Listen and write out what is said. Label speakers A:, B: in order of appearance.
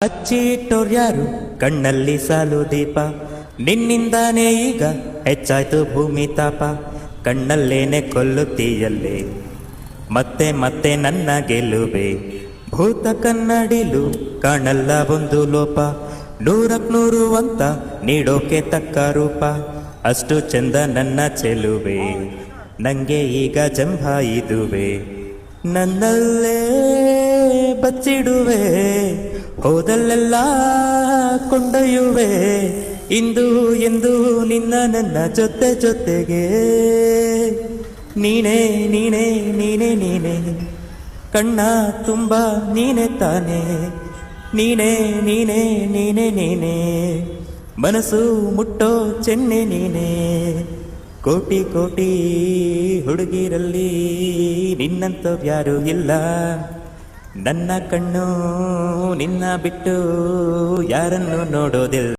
A: ಹಚ್ಚಿಟ್ಟೋರ್ಯಾರು ಕಣ್ಣಲ್ಲಿ ಸಾಲು ದೀಪ, ನಿನ್ನಿಂದಾನೇ ಈಗ ಹೆಚ್ಚಾಯ್ತು ಭೂಮಿ ತಾಪ. ಕಣ್ಣಲ್ಲೇನೆ ಕೊಲ್ಲುತ್ತೀಯಲ್ಲೇ ಮತ್ತೆ ಮತ್ತೆ ನನ್ನ ಗೆಲುವೆ, ಭೂತ ಕನ್ನಡಿಲು ಕಾಣಲ್ಲ ಒಂದು ಲೋಪ. ನೂರಕ್ ನೂರು ಅಂತ ನೀಡೋಕೆ ತಕ್ಕ ರೂಪ, ಅಷ್ಟು ಚಂದ ನನ್ನ ಚೆಲುವೆ, ನಂಗೆ ಈಗ ಜಂಭ ಇದುವೆ. ನನ್ನಲ್ಲೇ ಬಚ್ಚಿಡುವೆ, ಹೋದಲ್ಲೆಲ್ಲ ಕೊಂಡೊಯ್ಯುವೆ, ಇಂದು ಎಂದು ನಿನ್ನ ನನ್ನ ಜೊತೆ ಜೊತೆಗೆ. ನೀನೇ ನೀನೇ ನೀನೇ ನೀನೇ ಕಣ್ಣ ತುಂಬ ನೀನೆ ತಾನೆ, ನೀನೇ ನೀನೇ ನೀನೇ ನೀನೇ ಮನಸ್ಸು ಮುಟ್ಟೋ ಚೆನ್ನೆ ನೀನೇ. ಕೋಟಿ ಕೋಟಿ ಹುಡುಗಿರಲ್ಲಿ ನಿನ್ನಂಥವ್ಯಾರೂ ಇಲ್ಲ, ನನ್ನ ಕಣ್ಣು ನಿನ್ನ ಬಿಟ್ಟು ಯಾರನ್ನು ನೋಡೋದಿಲ್ಲ.